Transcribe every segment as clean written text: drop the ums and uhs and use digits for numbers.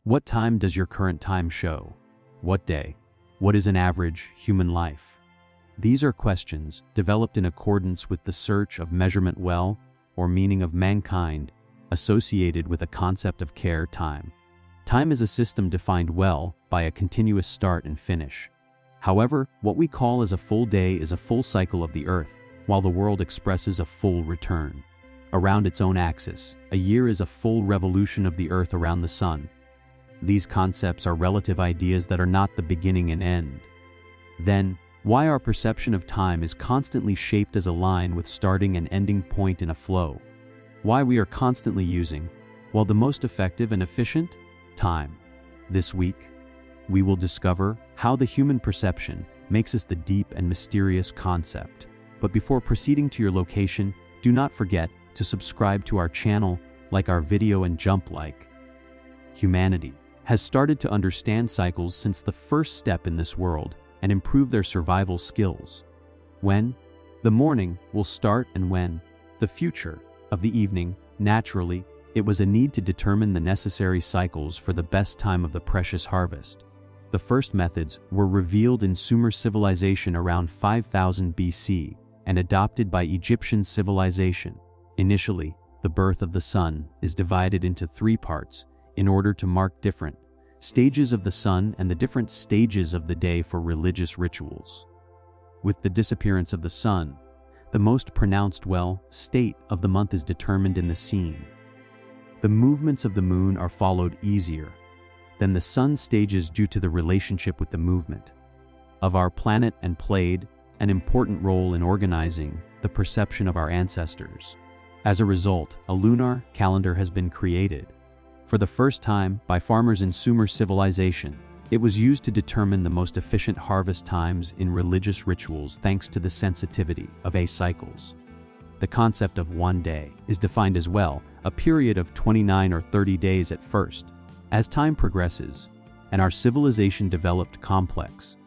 What time does your current time show? What day? What is an average human life? These are questions developed in accordance with the search of measurement well, or meaning of mankind, associated with a concept of care time. Time is a system defined well by a continuous start and finish. However, what we call as a full day is a full cycle of the Earth, while the world expresses a full return. Around its own axis, a year is a full revolution of the Earth around the Sun. These concepts are relative ideas that are not the beginning and end. Then, why our perception of time is constantly shaped as a line with starting and ending point in a flow. Why we are constantly using, well, the most effective and efficient, time. This week, we will discover how the human perception makes us the deep and mysterious concept. But before proceeding to your location, do not forget to subscribe to our channel, like our video and jump like. Humanity has started to understand cycles since the first step in this world and improve their survival skills. When the morning will start and when the future of the evening, naturally, it was a need to determine the necessary cycles for the best time of the precious harvest. The first methods were revealed in Sumer civilization around 5000 BC and adopted by Egyptian civilization. Initially, the birth of the sun is divided into 3 parts in order to mark different stages of the sun and the different stages of the day for religious rituals. With the disappearance of the sun, the most pronounced state of the month is determined in the scene. The movements of the moon are followed easier than the sun stages due to the relationship with the movement of our planet and played an important role in organizing the perception of our ancestors. As a result, a lunar calendar has been created. For the first time, by farmers in Sumer civilization, it was used to determine the most efficient harvest times in religious rituals thanks to the sensitivity of cycles. The concept of one day is defined as a period of 29 or 30 days at first. As time progresses, and our civilization developed complex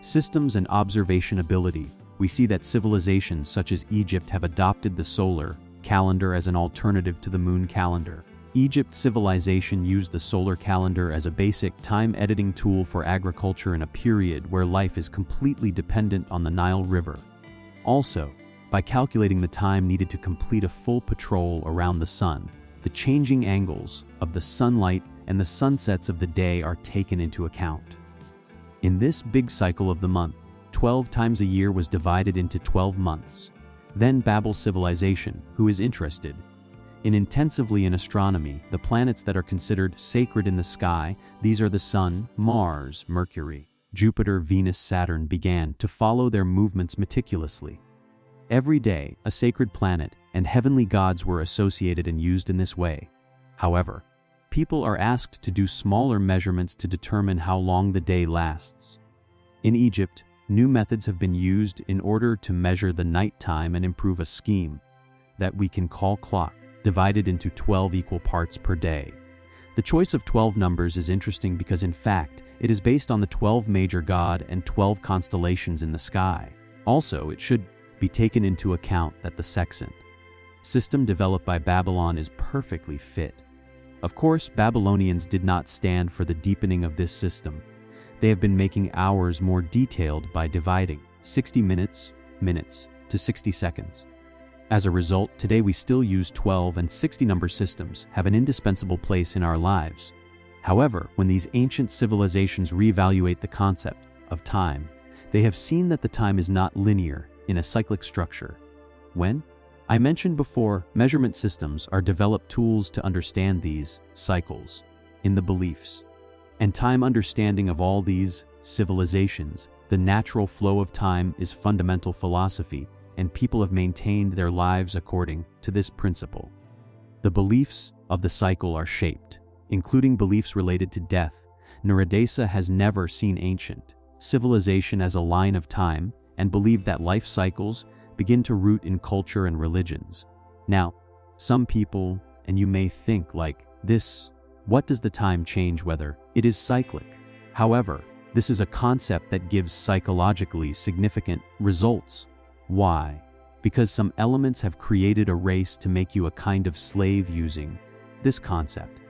systems and observation ability, we see that civilizations such as Egypt have adopted the solar calendar as an alternative to the moon calendar. Egypt civilization used the solar calendar as a basic time editing tool for agriculture in a period where life is completely dependent on the Nile River. Also, by calculating the time needed to complete a full patrol around the sun, the changing angles of the sunlight and the sunsets of the day are taken into account. In this big cycle of the month, 12 times a year was divided into 12 months. Then Babel civilization, who is interested intensively in astronomy, the planets that are considered sacred in the sky, these are the Sun, Mars, Mercury, Jupiter, Venus, Saturn, began to follow their movements meticulously. Every day, a sacred planet and heavenly gods were associated and used in this way. However, people are asked to do smaller measurements to determine how long the day lasts. In Egypt, new methods have been used in order to measure the night time and improve a scheme that we can call clock, divided into 12 equal parts per day. The choice of 12 numbers is interesting because in fact, it is based on the 12 major god and 12 constellations in the sky. Also, it should be taken into account that the sextant system developed by Babylon is perfectly fit. Of course, Babylonians did not stand for the deepening of this system. They have been making hours more detailed by dividing 60 minutes to 60 seconds. As a result, today we still use 12 and 60 number systems have an indispensable place in our lives. However, when these ancient civilizations reevaluate the concept of time, they have seen that the time is not linear in a cyclic structure. When I mentioned before, measurement systems are developed tools to understand these cycles in the beliefs and time understanding of all these civilizations. The natural flow of time is fundamental philosophy, and people have maintained their lives according to this principle. The beliefs of the cycle are shaped, including beliefs related to death. Naradesa has never seen ancient civilization as a line of time and believed that life cycles begin to root in culture and religions. Now, some people, and you may think like this, what does the time change whether it is cyclic? However, this is a concept that gives psychologically significant results. Why? Because some elements have created a race to make you a kind of slave using this concept.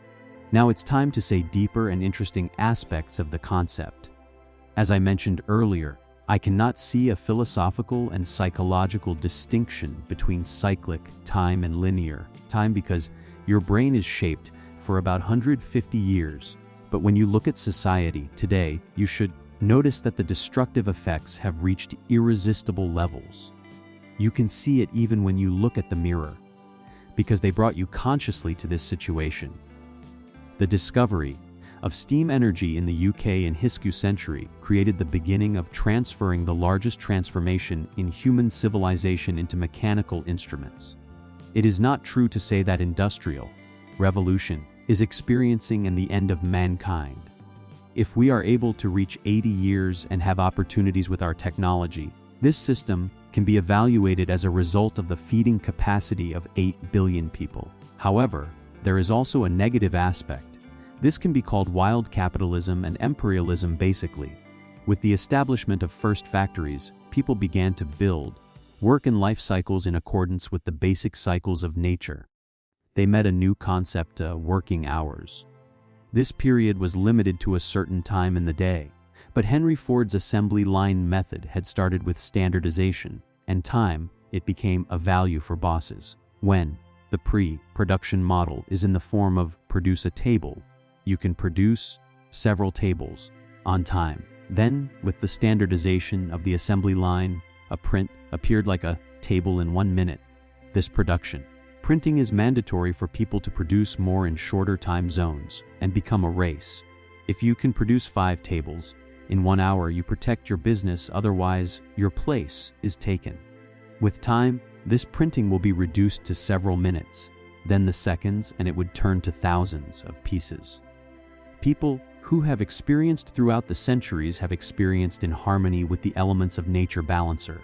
Now it's time to say deeper and interesting aspects of the concept. As I mentioned earlier, I cannot see a philosophical and psychological distinction between cyclic time and linear time because your brain is shaped for about 150 years. But when you look at society today, you should notice that the destructive effects have reached irresistible levels. You can see it even when you look at the mirror, because they brought you consciously to this situation. The discovery of steam energy in the UK in Hisku century created the beginning of transferring the largest transformation in human civilization into mechanical instruments. It is not true to say that industrial revolution is experiencing the end of mankind. If we are able to reach 80 years and have opportunities with our technology, this system can be evaluated as a result of the feeding capacity of 8 billion people. However, there is also a negative aspect. This can be called wild capitalism and imperialism basically. With the establishment of first factories, people began to build, work and life cycles in accordance with the basic cycles of nature. They met a new concept, working hours. This period was limited to a certain time in the day, but Henry Ford's assembly line method had started with standardization, and time, it became a value for bosses. When the pre-production model is in the form of produce a table, you can produce several tables on time. Then, with the standardization of the assembly line, a print appeared like a table in 1 minute. This printing is mandatory for people to produce more in shorter time zones and become a race. If you can produce 5 tables in 1 hour, you protect your business, otherwise your place is taken. With time, this printing will be reduced to several minutes, then the seconds, and it would turn to thousands of pieces. People who have experienced throughout the centuries have experienced in harmony with the elements of nature balancer.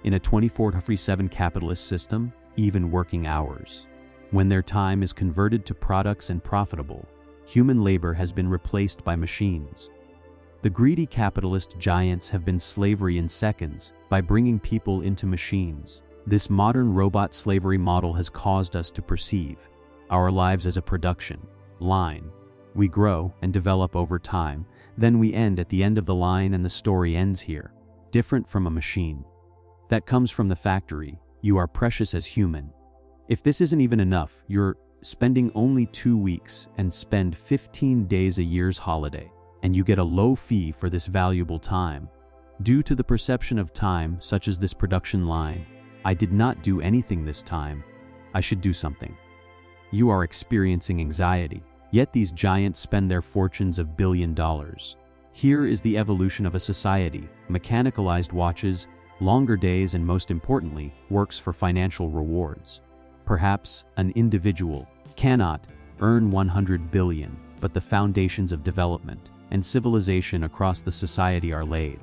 In a 24/7 capitalist system, even working hours, when their time is converted to products and profitable, human labor has been replaced by machines. The greedy capitalist giants have been slavery in seconds by bringing people into machines. This modern robot slavery model has caused us to perceive our lives as a production line. We grow and develop over time, then we end at the end of the line and the story ends here. Different from a machine that comes from the factory, you are precious as human. If this isn't even enough, you're spending only 2 weeks and spend 15 days a year's holiday, and you get a low fee for this valuable time. Due to the perception of time, such as this production line, I did not do anything this time, I should do something. You are experiencing anxiety. Yet these giants spend their fortunes of $1 billion. Here is the evolution of a society: mechanicalized watches, longer days, and most importantly, works for financial rewards. Perhaps an individual cannot earn 100 billion, but the foundations of development and civilization across the society are laid.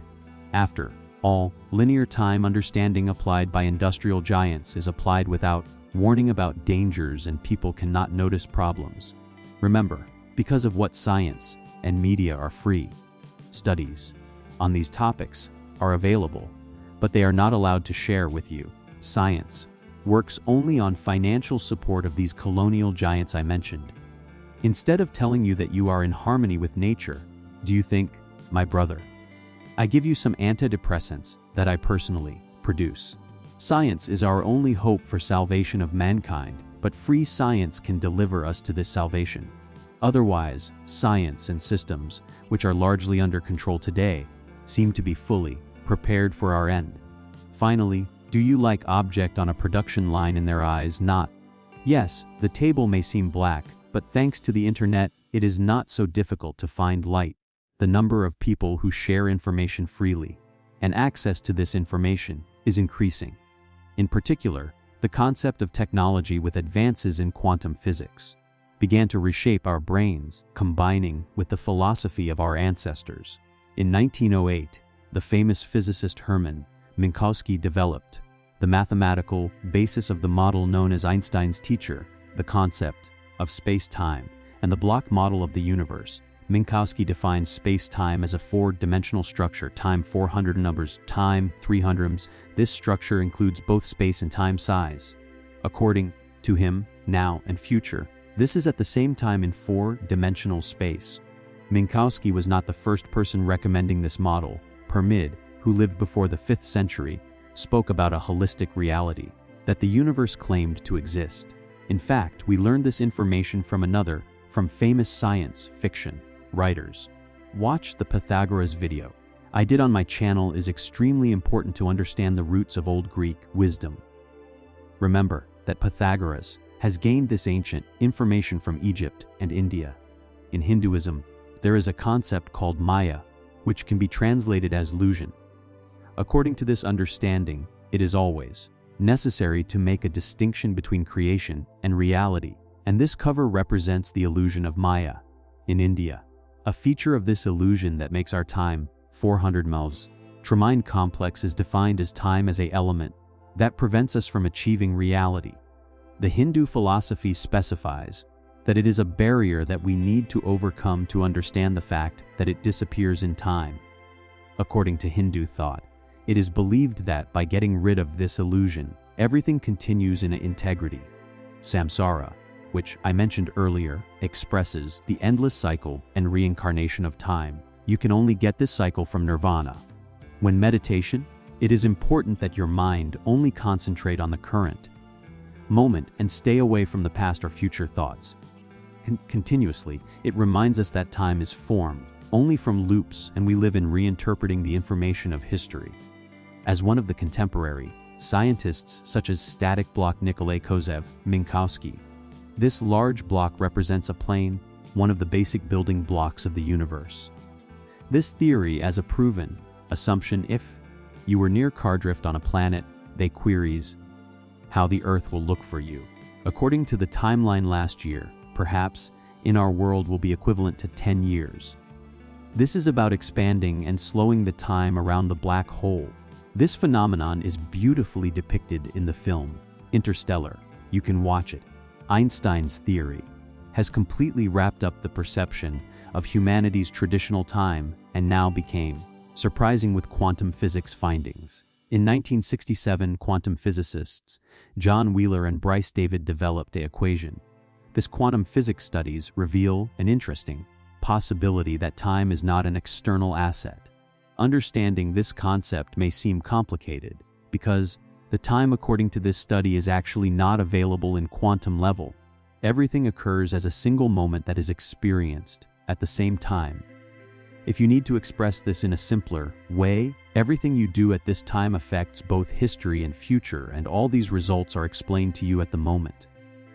After all, linear time understanding applied by industrial giants is applied without warning about dangers, and people cannot notice problems. Remember, because of what science and media are free, studies on these topics are available, but they are not allowed to share with you. Science works only on financial support of these colonial giants I mentioned. Instead of telling you that you are in harmony with nature, do you think, my brother? I give you some antidepressants that I personally produce. Science is our only hope for salvation of mankind, but free science can deliver us to this salvation. Otherwise, science and systems, which are largely under control today, seem to be fully prepared for our end. Finally, do you like object on a production line in their eyes? Not. Yes, the table may seem black, but thanks to the internet, it is not so difficult to find light. The number of people who share information freely and access to this information is increasing. In particular, the concept of technology with advances in quantum physics began to reshape our brains, combining with the philosophy of our ancestors. In 1908, the famous physicist Hermann Minkowski developed the mathematical basis of the model known as Einstein's teacher, the concept of space-time, and the block model of the universe. Minkowski defines space-time as a 4-dimensional structure, time 400 numbers, time 300. This structure includes both space and time size. According to him, now and future This is at the same time in four-dimensional space. Minkowski was not the first person recommending this model. Permid, who lived before the 5th century, spoke about a holistic reality, that the universe claimed to exist. In fact, we learned this information from famous science fiction writers. Watch the Pythagoras video I did on my channel is extremely important to understand the roots of Old Greek wisdom. Remember that Pythagoras has gained this ancient information from Egypt and India. In Hinduism, there is a concept called Maya, which can be translated as illusion. According to this understanding, it is always necessary to make a distinction between creation and reality, and this cover represents the illusion of Maya. In India, a feature of this illusion that makes our time 400 miles Tramind complex is defined as time as a element that prevents us from achieving reality. The Hindu philosophy specifies that it is a barrier that we need to overcome to understand the fact that it disappears in time. According to Hindu thought, it is believed that by getting rid of this illusion, everything continues in integrity. Samsara, which I mentioned earlier, expresses the endless cycle and reincarnation of time. You can only get this cycle from nirvana. When meditation, it is important that your mind only concentrate on the current moment and stay away from the past or future thoughts. Continuously, it reminds us that time is formed only from loops and we live in reinterpreting the information of history. As one of the contemporary scientists such as static block Nikolai Minkowski, this large block represents a plane, one of the basic building blocks of the universe. This theory as a proven assumption if you were near car drift on a planet, they queries how the Earth will look for you. According to the timeline last year, perhaps in our world will be equivalent to 10 years. This is about expanding and slowing the time around the black hole. This phenomenon is beautifully depicted in the film Interstellar. You can watch it. Einstein's theory has completely wrapped up the perception of humanity's traditional time and now became surprising with quantum physics findings. In 1967, quantum physicists John Wheeler and Bryce David developed an equation. This quantum physics studies reveal an interesting possibility that time is not an external asset. Understanding this concept may seem complicated because the time according to this study is actually not available in quantum level. Everything occurs as a single moment that is experienced at the same time. If you need to express this in a simpler way, everything you do at this time affects both history and future, and all these results are explained to you at the moment.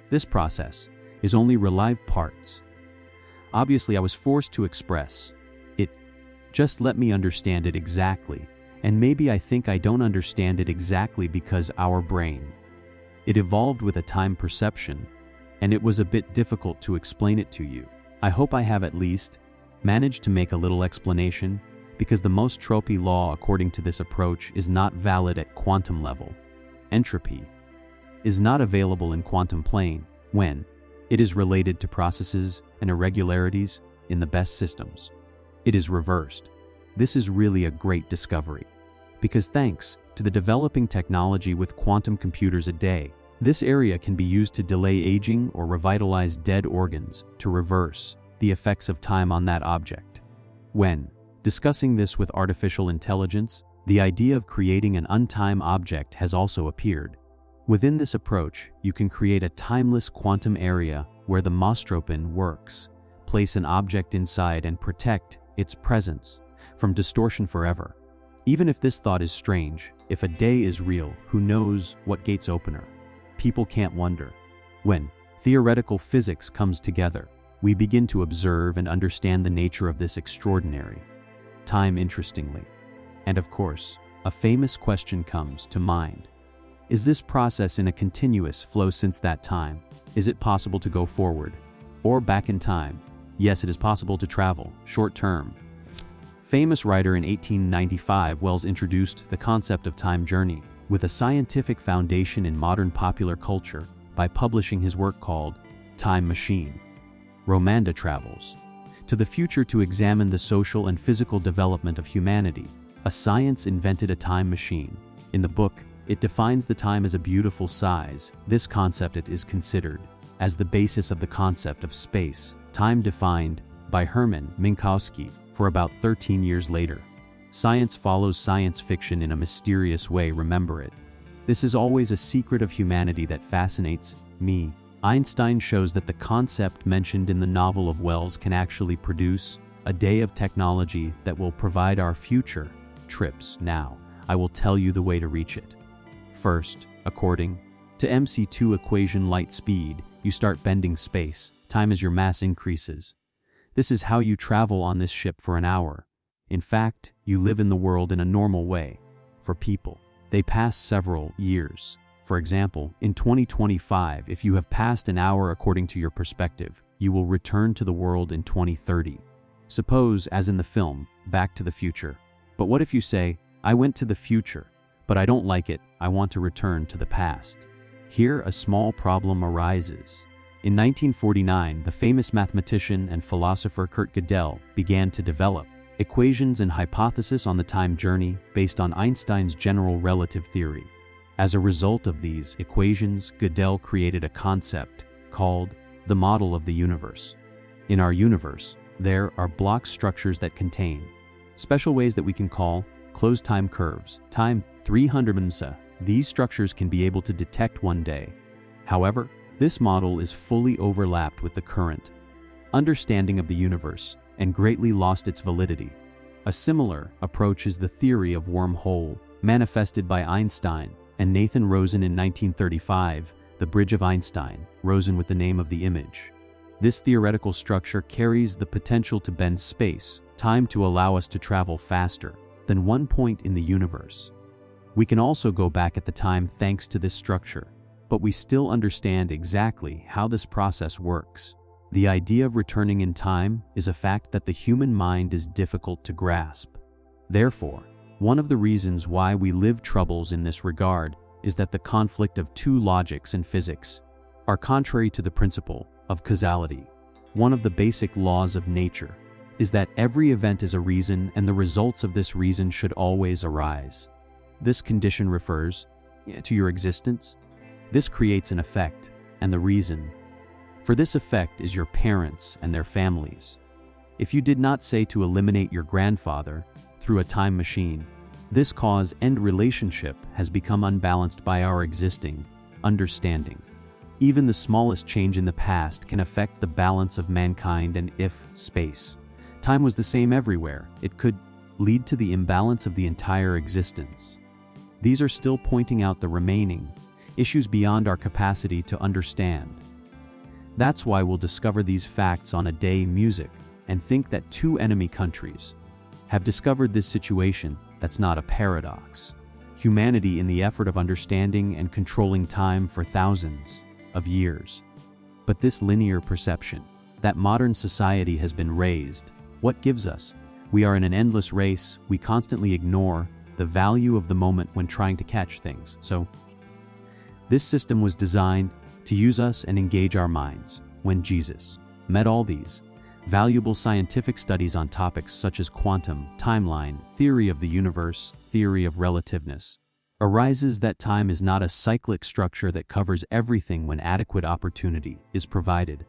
This process is only relive parts. Obviously, I was forced to express it. Just let me understand it exactly, and maybe I think I don't understand it exactly because our brain. It evolved with a time perception, and it was a bit difficult to explain it to you. I hope I have at least managed to make a little explanation, because the most tropy law according to this approach is not valid at quantum level. Entropy is not available in quantum plane when it is related to processes and irregularities in the best systems. It is reversed. This is really a great discovery, because thanks to the developing technology with quantum computers a day, this area can be used to delay aging or revitalize dead organs to reverse the effects of time on that object. When discussing this with artificial intelligence, the idea of creating an untime object has also appeared. Within this approach, you can create a timeless quantum area where the Mostropin works, place an object inside and protect its presence from distortion forever. Even if this thought is strange, if a day is real, who knows what gates opener? People can't wonder. When theoretical physics comes together, we begin to observe and understand the nature of this extraordinary time interestingly. And of course, a famous question comes to mind. Is this process in a continuous flow since that time? Is it possible to go forward or back in time? Yes, it is possible to travel short term. Famous writer in 1895, Wells introduced the concept of time journey with a scientific foundation in modern popular culture by publishing his work called Time Machine. Romanda travels to the future to examine the social and physical development of humanity. A science invented a time machine. In the book, it defines the time as a beautiful size. This concept it is considered as the basis of the concept of space, time defined by Hermann Minkowski for about 13 years later. Science follows science fiction in a mysterious way, remember it. This is always a secret of humanity that fascinates me. Einstein shows that the concept mentioned in the novel of Wells can actually produce a day of technology that will provide our future trips. Now, I will tell you the way to reach it. First, according to MC2 equation light speed, you start bending space, time as your mass increases. This is how you travel on this ship for an hour. In fact, you live in the world in a normal way. For people, they pass several years. For example, in 2025, if you have passed an hour according to your perspective, you will return to the world in 2030. Suppose, as in the film, Back to the Future. But what if you say, I went to the future, but I don't like it, I want to return to the past? Here, a small problem arises. In 1949, the famous mathematician and philosopher Kurt Gödel began to develop equations and hypotheses on the time journey based on Einstein's general relative theory. As a result of these equations, Gödel created a concept called the model of the universe. In our universe, there are block structures that contain special ways that we can call closed time curves, time 300 msa. These structures can be able to detect one day. However, this model is fully overlapped with the current understanding of the universe and greatly lost its validity. A similar approach is the theory of wormhole, manifested by Einstein and Nathan Rosen in 1935, the Bridge of Einstein, Rosen with the name of the image. This theoretical structure carries the potential to bend space, time to allow us to travel faster than one point in the universe. We can also go back at the time thanks to this structure, but we still understand exactly how this process works. The idea of returning in time is a fact that the human mind is difficult to grasp. Therefore, one of the reasons why we live troubles in this regard is that the conflict of two logics in physics are contrary to the principle of causality. One of the basic laws of nature is that every event is a reason and the results of this reason should always arise. This condition refers to your existence. This creates an effect, and the reason for this effect is your parents and their families. If you did not say to eliminate your grandfather through a time machine, this cause-end relationship has become unbalanced by our existing understanding. Even the smallest change in the past can affect the balance of mankind, and if time was the same everywhere, it could lead to the imbalance of the entire existence. These are still pointing out the remaining issues beyond our capacity to understand. That's why we'll discover these facts on a day music and think that two enemy countries have discovered this situation. That's not a paradox. Humanity, in the effort of understanding and controlling time for thousands of years. But this linear perception that modern society has been raised, what gives us? We are in an endless race. We constantly ignore the value of the moment when trying to catch things. So, this system was designed to use us and engage our minds. When Jesus met all these valuable scientific studies on topics such as quantum, timeline, theory of the universe, theory of relativeness, arises that time is not a cyclic structure that covers everything when adequate opportunity is provided.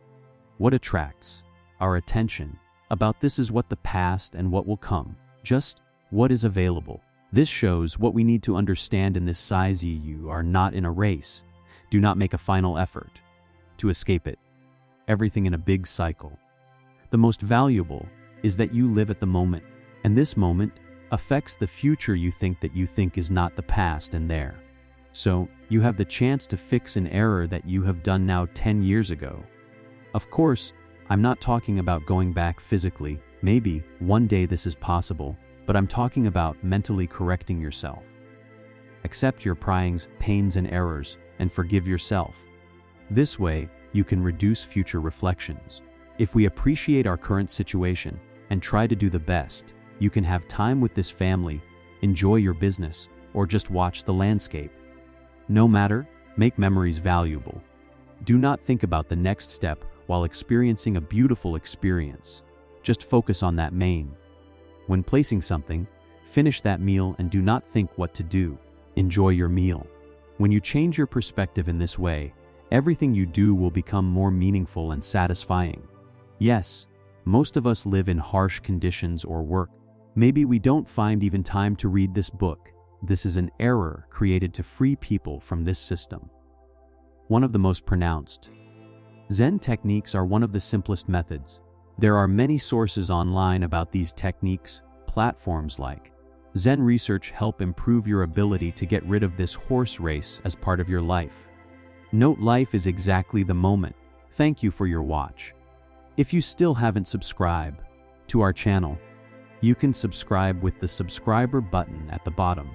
What attracts our attention about this is what the past and what will come, just what is available. This shows what we need to understand in this size. You are not in a race. Do not make a final effort to escape it. Everything in a big cycle. The most valuable is that you live at the moment, and this moment affects the future you think is not the past and there. So, you have the chance to fix an error that you have done now 10 years ago. Of course, I'm not talking about going back physically. Maybe one day this is possible, but I'm talking about mentally correcting yourself. Accept your pryings, pains, and errors, and forgive yourself. This way, you can reduce future reflections. If we appreciate our current situation and try to do the best, you can have time with this family, enjoy your business, or just watch the landscape. No matter, make memories valuable. Do not think about the next step while experiencing a beautiful experience. Just focus on that main. When placing something, finish that meal and do not think what to do. Enjoy your meal. When you change your perspective in this way, Everything you do will become more meaningful and satisfying. Yes, most of us live in harsh conditions or work. Maybe we don't find even time to read this book. This is an error created to free people from this system. One of the most pronounced. Zen techniques are one of the simplest methods. There are many sources online about these techniques. Platforms like Zen Research help improve your ability to get rid of this horse race as part of your life. Note: life is exactly the moment. Thank you for your watch. If you still haven't subscribed to our channel, you can subscribe with the subscriber button at the bottom.